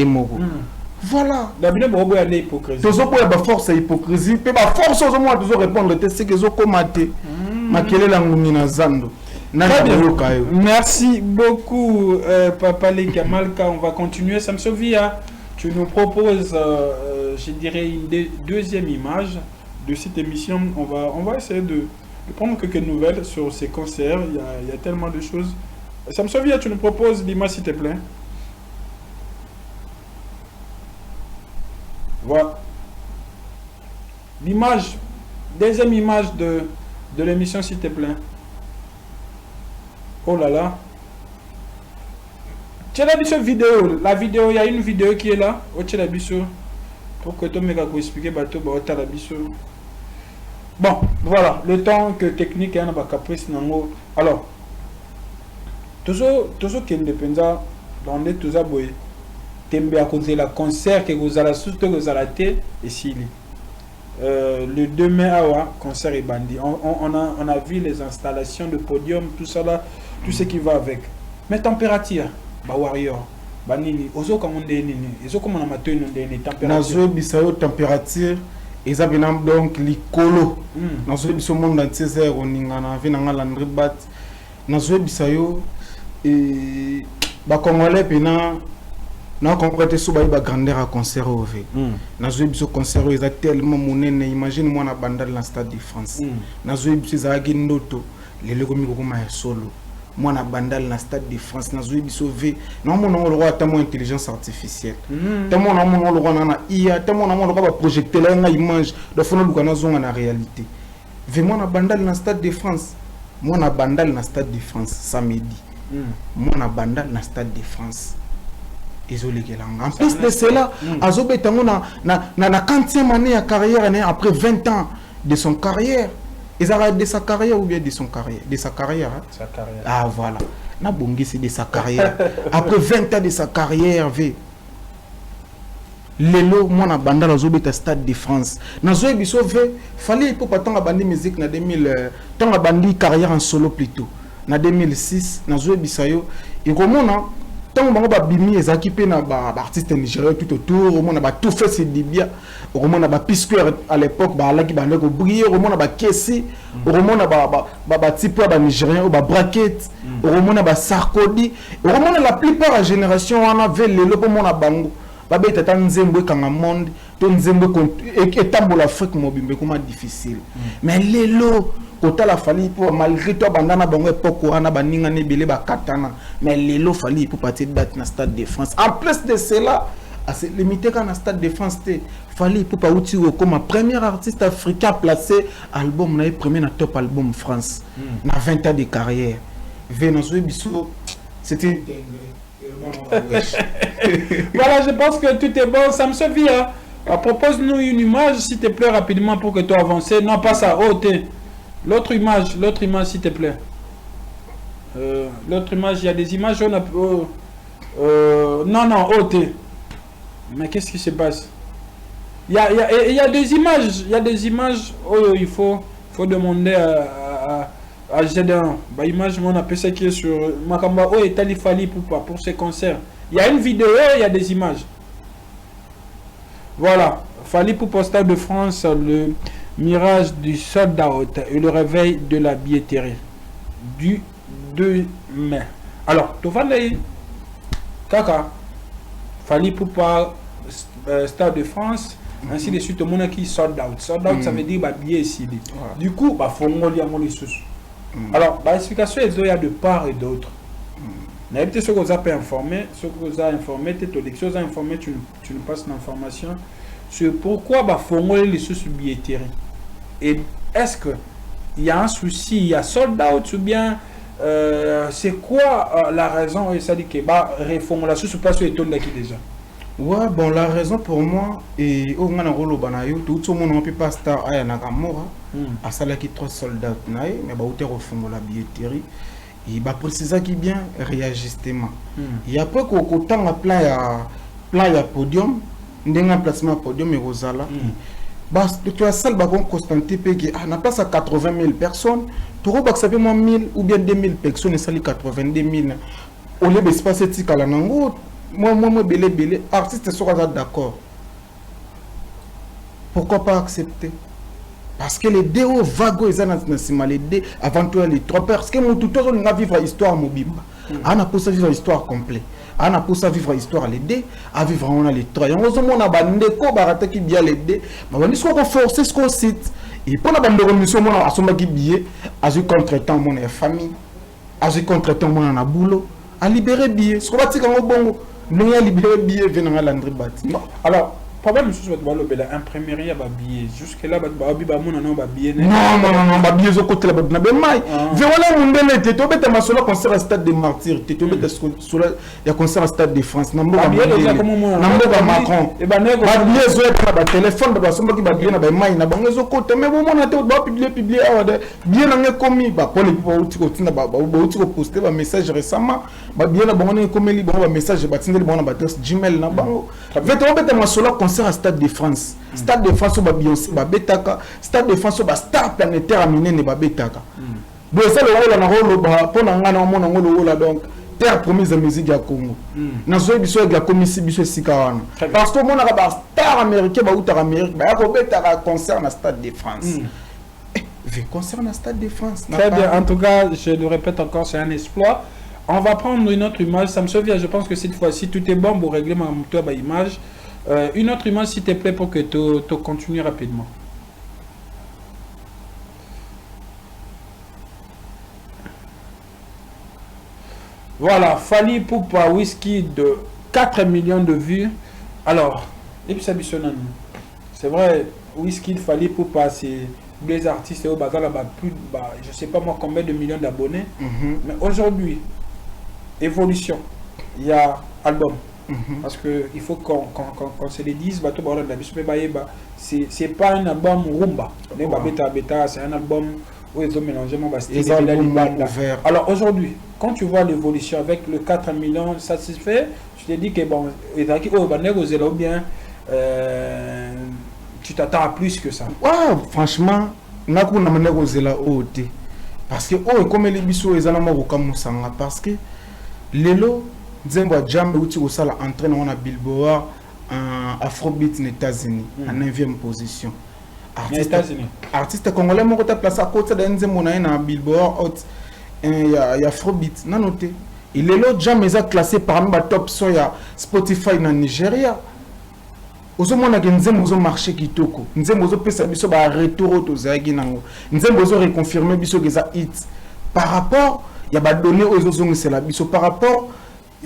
voilà. D'abord, il y a l'hypocrisie. Tous ceux qui ont force à hypocrisie, mais la force aux hommes de répondre, c'est que ils ont commenté. Makele la ngumina zando. Merci beaucoup, Papa Leka Malka. On va continuer. Samson Via, tu nous proposes, je dirais, une deuxième image de cette émission. On va essayer de prendre quelques nouvelles sur ces concerts. Il y a tellement de choses. Samson Via, tu nous proposes l'image, s'il te plaît. Voilà. L'image, deuxième image de l'émission, s'il te plaît. Oh là là. Tu as vu cette vidéo? La vidéo, il y a une vidéo qui est là. Oh, tu as vu ça? Pour que tu me expliques, tu as vu ça. Bon, voilà. Le temps que technique est un caprice. Alors, toujours qu'il dépend dans les tous aboyés. Tembe à cause de la concert que vous allez surtout vous allez et s'il le 2 mai awa concert et bandit on a vu les installations de podium tout ça là tout ce qui va avec mais température ba warrior banini ozo comme on dit nini ozo comme on a maté une température nazo bisayo température ezabina donc likolo nazo biso monde entier zéro ningana vina ngala ndribat nazo bisayo et ba congolais pena na concrété so ba grandeur à concert au V na zo biso concert eza tellement monene imagine moi na bandal na stade de France na zo biso za ndoto lelo komi kokoma ya solo moi na bandal na stade de France na zo biso V na mon le roi tellement intelligence artificielle tellement na mon le roi na IA tellement na mon le roi projecter la image de fona lukana zonga na réalité V moi na bandal na stade de France moi na bandal na stade de France samedi moi na bandal na stade de France. En plus de cela, Azobe Tango na 40e année de carrière, après 20 ans de son carrière. Ils arrêtent de sa carrière ou bien de son carrière? De sa carrière. Hein? Sa carrière. Ah voilà. Na bongi c'est de sa carrière. Après 20 ans de sa carrière, Lelo, moi na banda la Zobe stade de France. Na Zoe biso fallait pour pas tant bandi musique na 2000 tant bandi carrière en solo plutôt. Na 2006, na Zoe bisayo et comment tant que ba bimi ezaki pe na ba artiste nigérien tout autour au monde ba tout fait c'est dibia au monde ba P-Square à l'époque ba alaki ba ndeko briller au monde ba Kessi au monde ba type ba nigérien ou ba bracket au monde ba Sarkozy au monde la plupart la génération on avait le pour monde bango ba beta tan nzembo kanga monde to nzembo etambola Afrique mobimbe comment difficile mais lelo kota la fali pour malgré toi bandana bango époque wana baninga ne belé ba katana mais lelo fali pour partir date na stade de France en plus de cela à se limiter quand na stade de France té fali pour pas outil comme premier artiste africain placé album na premier na top album France na 20 ans de carrière Venezuela biso c'était voilà, je pense que tout est bon. Samson Via, propose-nous une image s'il te plaît rapidement pour que tu avances. Non, pas ça. Oh, l'autre image, s'il te plaît. L'autre image, il y a des images. On a, non, oh, mais qu'est-ce qui se passe? Il y a des images. Il y a des images. Oh, il faut demander à G1. Bah, image, on appelle ça qui est sur Makamba. Oh, et Talifali pour ces concerts. Il y a une vidéo, il y a des images. Voilà. Fali pour Stade de France, le mirage du sold out et le réveil de la billetterie du 2 mai. Alors, tu vas aller. Kaka. Fali pour Stade de France. Ainsi de suite, tout le monde qui sold out. Sold out, ça veut dire bah, billet ici. Du coup, bah, faut les sous. Alors, l'explication est il y a de part et d'autre. N'habitez ce que vous avez informé, ce que vous avez informé, tu as informé, tu nous passes l'information sur pourquoi il faut les sous billetterie. Et est-ce qu'il y a un souci, il y a sold out ou bien c'est quoi la raison et ça dit que bah reformulation sur place étonne qui déjà. Ouais, bon, la raison pour moi, et au moins, tout le monde peut pas star à Nakamura, à cela qui 3 soldats, mais bah, au terre au fond de la billetterie, et bah, préciser qui bien réajustement. Et après, qu'au temps, plein à podium, d'un placement podium et Rosala, bah, tu as salle, bah, Constantin Pégué, n'a place à 80 000 personnes, tu vois, ça fait moins 1000 ou bien 2000 personnes, et ça, les 82 000. Au lieu de se passer, tu as moi, belé, artiste sera d'accord. Pourquoi pas accepter? Parce que les deux vagues, ils ont les deux avant tout les trois. Parce que tout le monde a vivre l'histoire mobimba. On a pour ça vivre l'histoire complète. On a pour ça vivre l'histoire les deux, à vivre on a les trois. On a bandé ko barata qui bien les deux. Mais on est soit forcer ce qu'on cite. Et pour la bande de mission, on a assommé qui billet, à ce contre-temps mon famille, à ce contre-temps mon en a boulot, à libérer billet. Ce qu'on va dire quand on bon. Nous avons libéré billet venant à l'André Bati. Alors, problème c'est que tu as imprimerie à billet. Jusque-là, tu as billet. Non, billet au côté de la bonne maille. Voilà, mon bel été. Tu as ma sola concert à Stade des Martyrs. Tu as concert à Stade de France. Namboka Macron. Billet sur le téléphone, tu as billet na maille. Na bango au côté. Mais bon, on a publié. Billet n'a commis. Pour les gens poster un message récemment. Billet na bango commis libre message. Batinde libre na bateau Gmail na bango. Tu as ma sola concert à Stade de France. Stade de France, Beyoncé, Betaka. Stade de France, star planétaire à Mine, Betaka. Donc, c'est le rôle pour la donc, terre promise de musique à Congo. Dans ce biso avec la commission biso Sikawana. Parce que mon star américain, outre Amérique, Betaka concert à Stade de France. Concert à Stade de France. Très bien, en tout cas, je le répète encore, c'est un exploit. On va prendre une autre image. Ça me souvient, je pense que cette fois-ci, tout est bon pour régler ma image. Une autre image s'il te plaît pour que tu continues rapidement. Voilà, Fally Ipupa Whisky de 4 millions de vues. Alors, c'est vrai, Whisky de Fally Ipupa, c'est des artistes au bazar là-bas, plus je sais pas moi combien de millions d'abonnés. Mais aujourd'hui, évolution, il y a album. Parce qu'il faut qu'on se le dise, c'est pas un album rumba. C'est un album où ils ont mélangé mon style. Alors aujourd'hui, quand tu vois l'évolution avec le 4 millions satisfait, tu te dis que bon, ou bien tu t'attends à plus que ça. Ouais, franchement, parce que comme les bisous, ils ont parce que Lelo Nzembo Jam outi au sala entraîne on a Billboard Afrobeat aux États-Unis en 9e position. Artiste congolais mon côté place à côté de Nzembo na Billboard il y a Afrobeat na noté. Il est l'autre Jam est classé parmi les top son ya Spotify na Nigeria. Ozomona ke Nzembo zo marché kitoko. Nzembo zo pesa biso ba retour to zaki nango. Nzembo zo reconfirmer biso que ça hit par rapport il y a ba données aux autres c'est la biso par rapport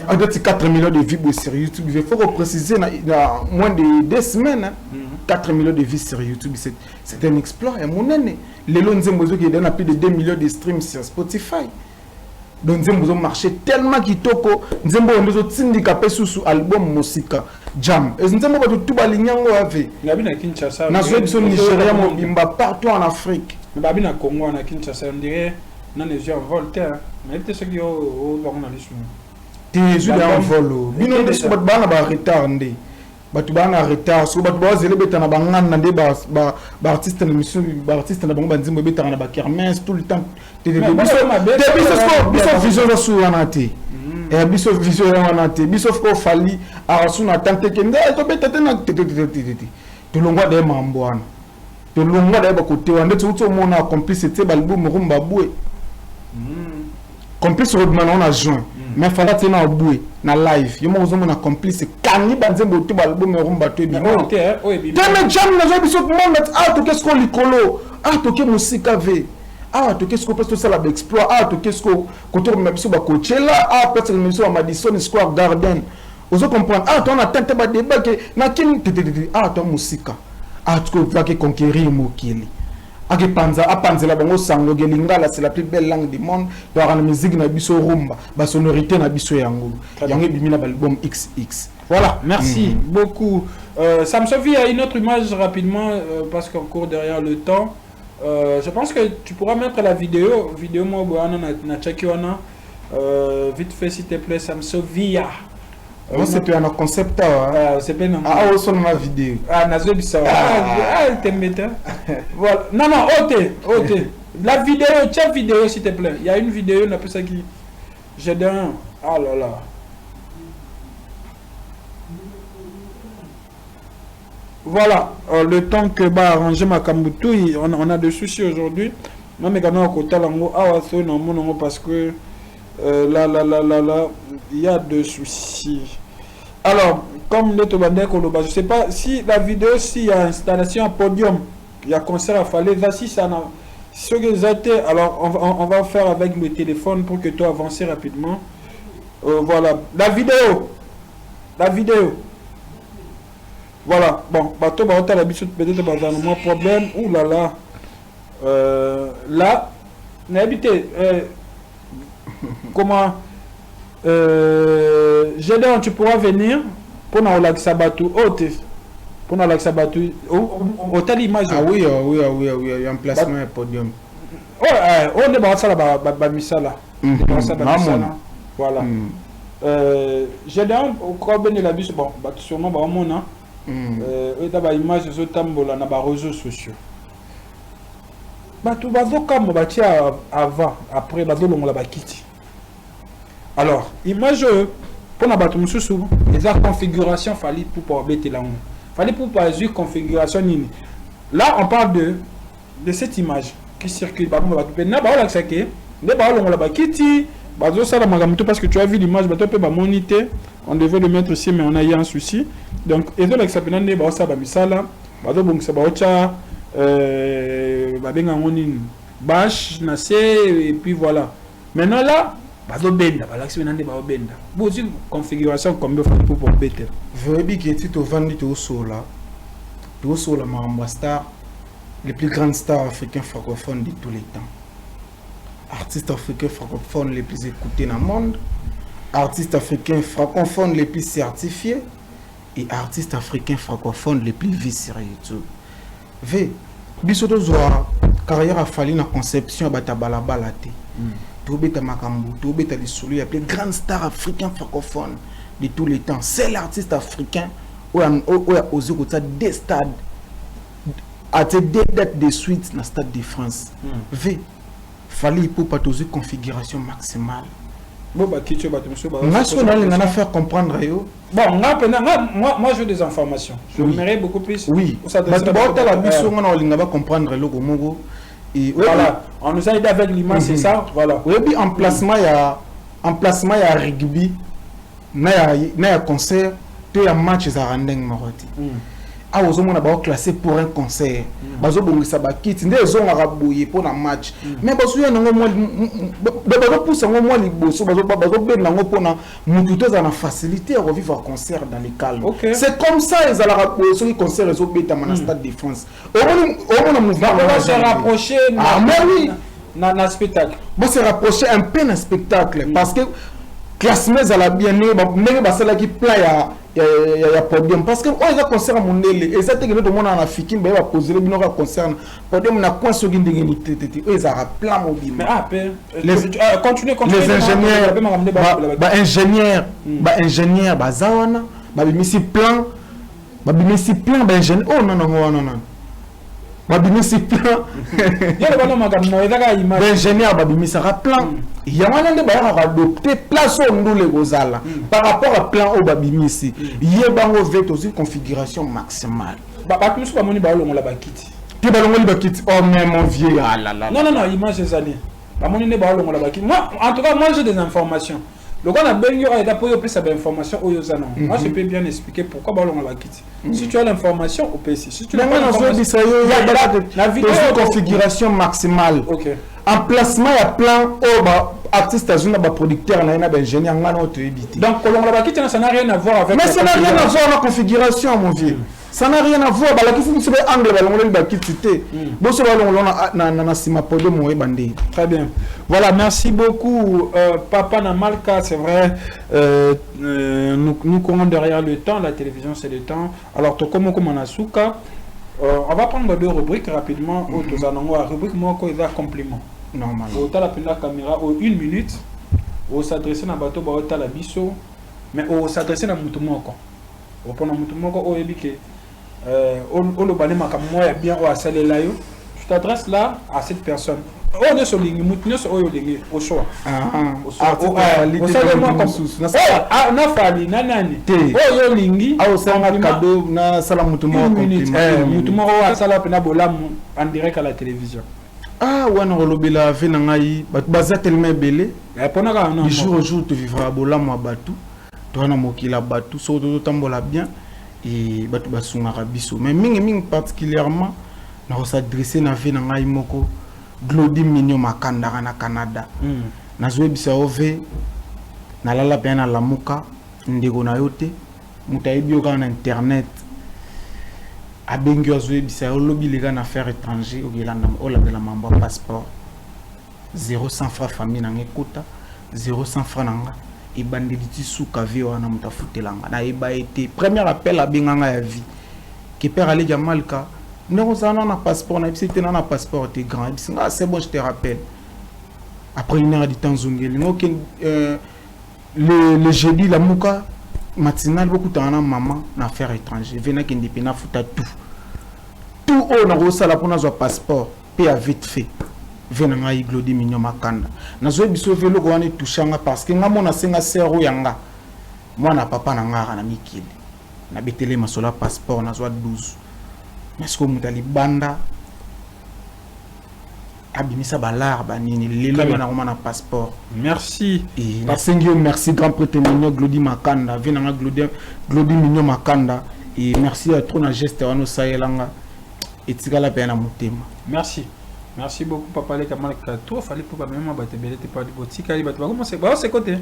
à 4 millions de vues sur YouTube. Il faut préciser dans moins de 2 semaines 4 millions de vues sur YouTube, c'est un exploit. Et mon année, les lots Nzembozo qui donne plus de 2 millions de streams sur Spotify. Donc Nzembozo marché tellement qu'il toko Nzembozo tindika sous album Mosika Jam. Et Nzembozo tout balinyango ave. Ngabina Kinshasa. Na zo Nigeria mobimba partout en Afrique. Ngabina Congo na Kinshasa on dirait non les gens Voltaire. Mais c'est ce qui au journalisme. T'es en vol. Bino de sobat bana ba retard ndé. Batu bana retard. So batu ba zele beta na bangana ndé ba artiste na mission ba artiste na bango banzimbo beta na ba kermesse tout le temps. Biso vision so wanate. Et biso vision wanate. Biso ko Fally arasu na tante ke ndé to beta na to longwa de mambwana. To longwa de ba côté wande to mona complicité balbum rumba boué. Complice Rodman on a joint. Mais il fallait tenir au bout, na live. Yo mo zomo na complice kani banzembo to album rumba to bi. Teme jam na zo biso monde to qu'est-ce qu'on likolo. To ke musika ve. To qu'est-ce qu'on peut tout ça la exploit. To qu'est-ce qu'on koto na biso ba Coachella. Peut-être na biso Madison Square Garden. Ozo comprendre. To na tente ba débat que na kin to musika. To va que conquérir mokili. apanzela bango sango lingala, c'est la plus belle langue du monde. Donc la musique na biso rumba, ba sonorité na biso yango. Yango bimina ba album XX. Voilà, merci beaucoup. Ça me suffit à une autre image rapidement parce qu'on court derrière le temps. Je pense que tu pourras mettre la vidéo moi na chakiwana vite fait s'il te plaît, ça me suffit. Moi c'est pas un concept c'est pas non. Ah on ma vidéo. Ah nazo bisa. T'es méta. Voilà. Non OT. La vidéo, tiens vidéo s'il te plaît. Il y a une vidéo on appelle ça qui j'ai d'un ah là là. Voilà, le temps que bah arranger ma Kambutou, on a des soucis aujourd'hui. Moi, mes gars, parce que là, il y a des soucis. Alors, comme le Tobandé Koloba, je sais pas si la vidéo, s'il y a installation à podium, il y a concert à Falaise, si ça n'a. Ce que vous êtes, alors on va faire avec le téléphone pour que tu avances rapidement. Voilà, la vidéo. Voilà, bon, bateau, t'as l'habitude peut-être dans moins problème. Ouh là là. Là, n'habitez. Comment Gédéon, tu pourras venir pour nous relaxer Sabatou. Pour nous relaxer Sabatou. Au telle image. Ah oui, il y a un placement à podium. On est dans ça là, misala. Voilà. Gédéon, au corps de la bise, bon, sûrement, bah, mon nom. D'abord image de tambola na ba réseaux sociaux bato bazo comme batia avant après bazo longola bakiti alors image pour na bato mususu les configuration fallait pour bêter là fallait pour pas configuration nini là on parle de cette image qui circule ba bato na ba la sake ne ba longola bakiti bazo sala magamito parce que tu as vu l'image bato peut ba moniter. On devait le mettre ici, mais on a eu un souci. Donc, et donc, ça peut aller à la misala, et puis voilà. Maintenant là, configuration comme pour bêter. Veux dire que tu as vendu tout là, les plus grandes stars africains francophones de tous les temps. Artistes africains francophones les plus écoutés dans le monde. Artistes africains francophones les plus certifiés et artistes africains francophones les plus vus sur YouTube. V, bisoto zoa carrière a fallu na conception bata balabala te. Tobeta makambu, tobeta les solo, il y a les grandes stars africains francophones de tous les temps. C'est l'artiste africain où a osé des stades à te deux dates de suite dans le stade de France. V, fallait pour pas une configuration maximale. Bon, bah, qui tu vas faire comprendre. Bon, moi, je veux des informations. Je voudrais beaucoup plus. Oui, comprendre le Gomogo. Et voilà, on nous a aidé avec l'image, c'est ça. Voilà. Oui, puis en placement, il y a rugby, il y a concert, puis il y a match à Randeng Moroti. Ah, aux hommes on classé pour un concert. Bazo bongi sabaki, tinde zo ngabouye pour un match. Mais bazo ya nango moi bazo pousse ngo moi liboso bazo ben nango pour na mututo za na facilité à revivre un concert dans les calmes. C'est comme ça ils allaient ceux qui concert les autres bêta dans stade de France. On mouvement va se rapprocher na spectacle. Bon se rapprocher un peu dans spectacle parce que classement à la bien né ba cela qui plein il y a podium parce que on a concert à mon et ça te que tout le monde en Afrique mais va poser le binoga concerne podium na coin sur indignité ils a plein mobile mais continue les ingénieurs bazawana babimisi plan ingénieur oh non babimisi plan ingénieur babimisi plan il y a un de adopter place au ndule gozala par rapport à plan au babimisi il y a bango veto aussi configuration maximale batumsu ba moni ba longola bakiti ki ba longola bakiti oh mais mon vieux ah là là non image ces années ba moni ne ba longola bakiti moi en tout cas moi j'ai des informations le gars a bengi a été pour plus cette information au yozana moi je peux bien expliquer pourquoi ba longola bakiti si tu as l'information au PC si tu n'as pas l'information la vidéo configuration maximale emplacement il y a plein artiste azuna ba producteur na ingénieur ngana auto éviter donc kolongola bakiti ça n'a rien à voir avec mais ça n'a rien à voir avec la configuration mon vieux Ça n'a rien à voir. Bah, qui faut se angle bah qui cité. Bon, c'est na sima podo mo bandé. Très bien. Voilà, merci beaucoup Papa Namalka, c'est vrai. Nous courons derrière le temps, la télévision c'est le temps. Alors Tokomo Manasuka, on va prendre 2 rubriques rapidement. La rubrique Moko est un compliment. Normal. Au la caméra au 1 minute. Au s'adresser à bateau au la biso, mais au s'adresser à Moutumoko. Au pona Moutumoko au ébike. Au le bané makamoya bien au assalé là yo. Je t'adresse là à cette personne. Oh, ne so lingi mutne so oyo lingi au choix. Na fali na nani. Oyo lingi au sanga cadeau na sala Moutumoko. Moutumoko wa sala pena bolamu en direct à la télévision. Ah wana rolobela ve na ngai baza tellement belé. Du jour au jour tu vivras bolamu abatu. Tu na mokila batu so to tambola bien et batu basunga biso. Mais mingi particulièrement na s'adresser na ve na ngai moko Glody Mignon Makanda na Canada. Na zoe bisa ove na lala pe na lamuka ndeko na yote mutayibi oka na internet abengi zoe bisa olobi lega na affaire étranger ogelanda olabela mambo passeport 0 francs famille na ngekuta 0 francs nanga et banditi suka vie wana mutafutelanga na eba été premier appel à benganga ya vie qui perd aller Jamalka. Nous avons un passeport, c'était un passeport grand. C'est bon, je te rappelle. Après une heure de temps, le jeudi, la mouka matinale, beaucoup de temps, maman, n'a affaire étrangère. Venez qu'il n'y ait pas tout. Tout on a reçu la pour un passeport, puis à vite fait. Venez à Glody Mignon Makanda. Nous avons sauvé le grand touchant parce que nous avons un serre yanga. Moi, na papa n'a pas na mikili. Na betele masola passeport, na 12. Est-ce que vous avez banda abimisa balar banini lelo na passeport. Merci. Et merci grand prêtre Mignon Glody Makanda venanga Glody Mignon Makanda et merci à trop na geste wano sayelanga et tikala pe na motema. Merci. Merci beaucoup papa le kamal ka to fallait pour même ba tebele te pas de botika li ba comment c'est ba c'est côté.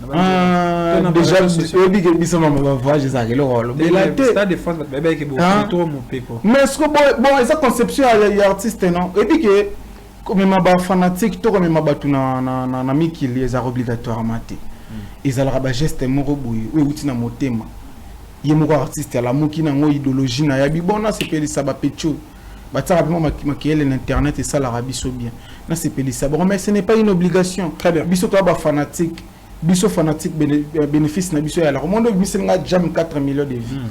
Déjà obi ke biso mama ba voyage ça ke le rôle mais la stade de France ba ke beaucoup trop mon peko mais est-ce que bon esa conception ya artiste non et puis que comme ma ba fanatique to comme ma batu na mikili eza obligatoirement te ezala ba geste moko boye oui uti na motema ye moko artiste ya la moki na ngo idéologie na ya bibona c'est peli ça ba pecho ba tsara pe makiele na internet et ça la biso bien na c'est peli ça bon mais ce n'est pas une obligation très bien biso to ba fanatique biso fanatique bénéfice na biso ya la monde bisenga jam 4 millions de vies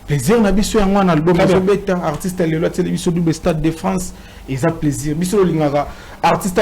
plaisir na biso ya ngwana album so beta artiste le loi biso double stade de France et ça plaisir biso lingaka artiste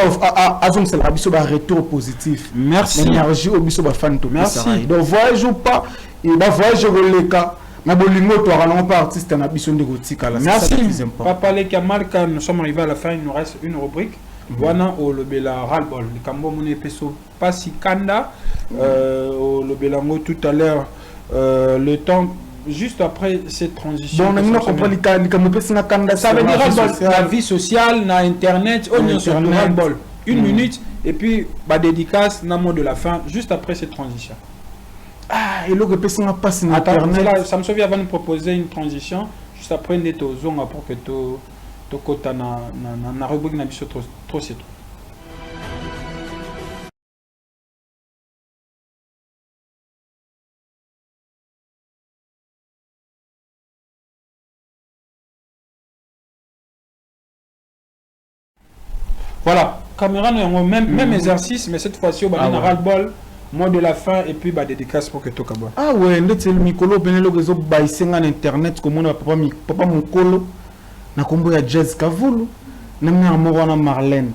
azong c'est la biso ba retour positif merci énergie au biso ba fan to merci donc voyage ou pas et ba voyage releka na bolingo to ara pas artiste na biso ndeko tikala merci papa le Kamalka nous sommes arrivés à la fin il nous reste une rubrique wana o lobela ralbol le kambo mone peso pasi kanda o lobela ngo tout à l'heure le temps juste après cette transition bon on comprend le kambo pesi na kanda ça veut dire la vie sociale na internet on est sur le ralbol une minute et puis ba dédicace na mot de la fin juste après cette transition et le pesi na passe na internet là ça me souvient avant de proposer une transition juste après neto zonga pour que to kota na rubrique na biso trop c'est tout. Voilà, caméra nous même exercice mais cette fois-ci on a ras-le-bol mot de la fin et puis bah dédicace pour que to kabo. Ah ouais, ndetse le mikolo benelo rezo baisenga na internet comme on papa mukolo na kombo ya jazz kavulu na mwana Marlène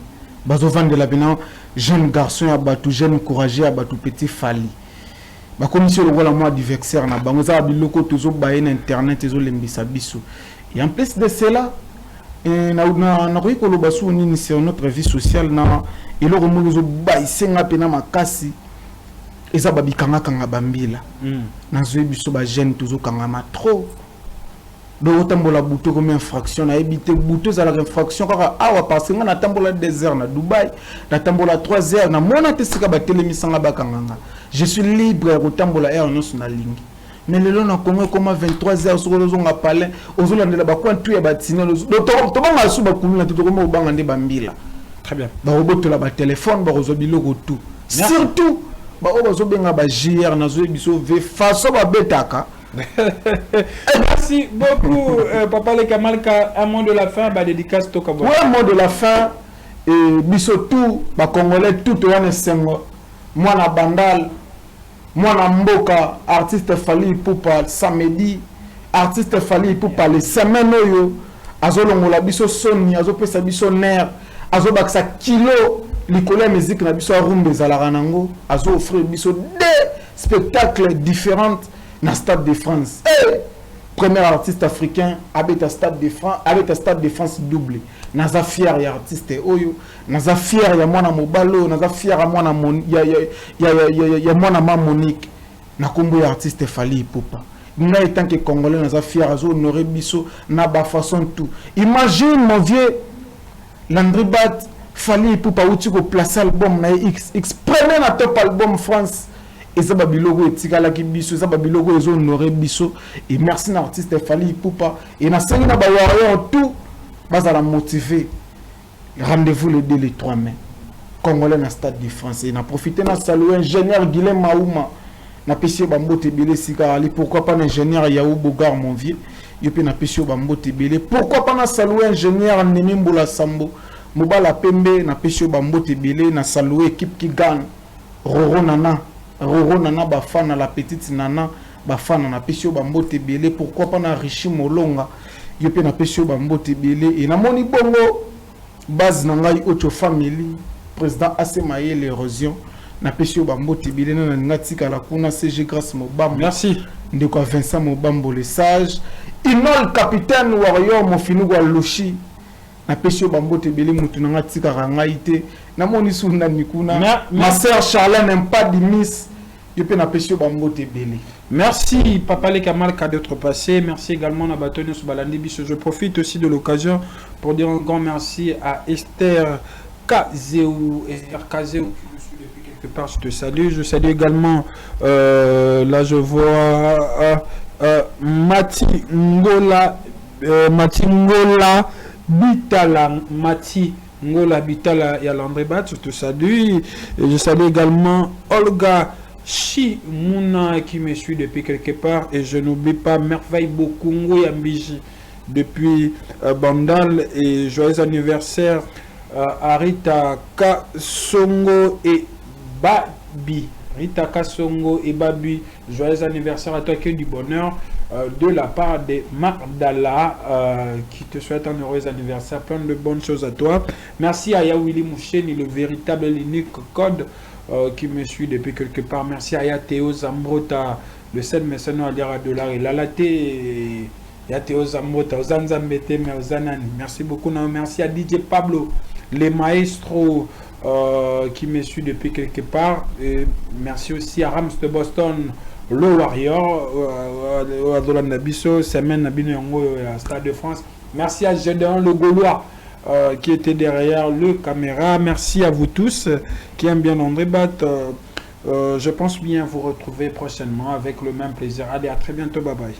bazo vendre la bina jeune garçon ya batu jeune courageux ya batu petit fali ba commission le voilà moi diversaire na bango za biloko tozo baye na internet ezo lembisa biso et en plus de cela na ko ikolo basu ni c'est notre vie sociale na elo ko mo zo baye senga pena makasi eza babikanga kanga bambila na zo biso ba jeune tozo kanga ma trop. Donc tambola bouto comme infraction na éviter bouto za la infraction kaka awa parce que na tambola 2 heures na Dubaï na tambola 3 heures na mona tesika ba telemisanga bakanganga je suis libre ko tambola air non na lingi mais le long Congo comme 23h sur le zonga palais ozolandela ba kwa tout ya batina to ba masu ba kuluna to ko mo banga nde bambila très bien ba robotola ba téléphone ba rozobiloko tout surtout ba o bazo benga ba JR nazo biso ve façon ba betaka. Merci beaucoup Papa Le Kamalka, un mot de la fin ba dédicace to Kabwa. Ouais, un mot de la fin et biso tout ba congolais tout wana sengo moi na bandal moi na mboka artiste Fally Ipupa samedi artiste Fally Ipupa les semaines oyo azolongola biso soni azopesa biso nerf azobakisa kilo likolo musique na biso rumbe ezalaka nango azo offrir biso deux spectacles différents na Stade de France. Premier artiste africain avec un Stade de France doublé. Naza fier ya artiste oyo, naza fier ya mwana mobalo, naza fier ya mwana ya mwana Monique. Na kombo ya artiste Fally Ipupa. Nga étant que congolais naza fier azo honorer biso na ba façon tout. Imagine mon vieux Landry Bat Fally Ipupa outi ko placer album na X premier na top album France. Et ça babilogo etikala ki biso ça babilogo ezo honorer biso et merci na artiste Fally Ipupa et na sengi na ba warrior tout bazala motivé. Rendez-vous le 2 le 3 mai congolais na Stade de France et na profiter na saluer ingénieur Guilhem Maouma na pesi bambote belé sika ali pourquoi pas ingénieur Yaou Bogar mon vieux yope na pesi bambote belé pourquoi pas na saluer ingénieur Nemi Mboula Sambo Mobala Pembe na pesi bambote belé na saluer équipe qui gagne Roro Nana bafana la petite Nana bafana na pesio bambote belé pourquoi pas na Richi Molonga yope na pesio bambote belé et na moni bongo base na ngai Ocho family président Asemaye l'érosion na pesio bambote belé na ngatika la kuna CG grâce Mobambo merci ndeko Vincent Mobambo le sage inol capitaine warrior mofinugo Loshi na pesio bambote belé mutu na ngatika rangaite na moni sunda mikuna ma sœur Charlène n'aime pas de miss yope na pesio bambote belé. Merci Papa Le Kamalka d'être passé. Merci également à Batoni Soubalandi Biso. Je profite aussi de l'occasion pour dire un grand merci à Esther Kazéou. Esther Kazéou qui me suit depuis quelque part, je te salue. Je salue également, là je vois Mati Ngola Bitala Mati Ngola Bitala et Landry Bat, je te salue. Et je salue également Olga Chimouna qui me suit depuis quelque part. Et je n'oublie pas Merveille Bokungo Yambiji depuis Bandal. Et joyeux anniversaire à Rita Kasongo et Babi. Rita Kasongo et Babi, joyeux anniversaire à toi, que du bonheur. De la part de Mardala qui te souhaite un heureux anniversaire, plein de bonnes choses à toi. Merci à Yawili Moucheni, le véritable unique code qui me suit depuis quelque part. Merci à Yateo Zambrota, le seul mécène à dire à dollar et Lalate Yateo Zambrota, Ozanzambete, Merzanani. Merci beaucoup. Merci à DJ Pablo, les maestros qui me suit depuis quelque part. Et merci aussi à Rams de Boston. Le Warrior, Adolan Nabiso, Semen Nabino Yango, Stade de France. Merci à Gédéon Le Gaulois qui était derrière le caméra. Merci à vous tous qui aiment bien Landry Bat. Je pense bien vous retrouver prochainement avec le même plaisir. Allez, à très bientôt. Bye bye.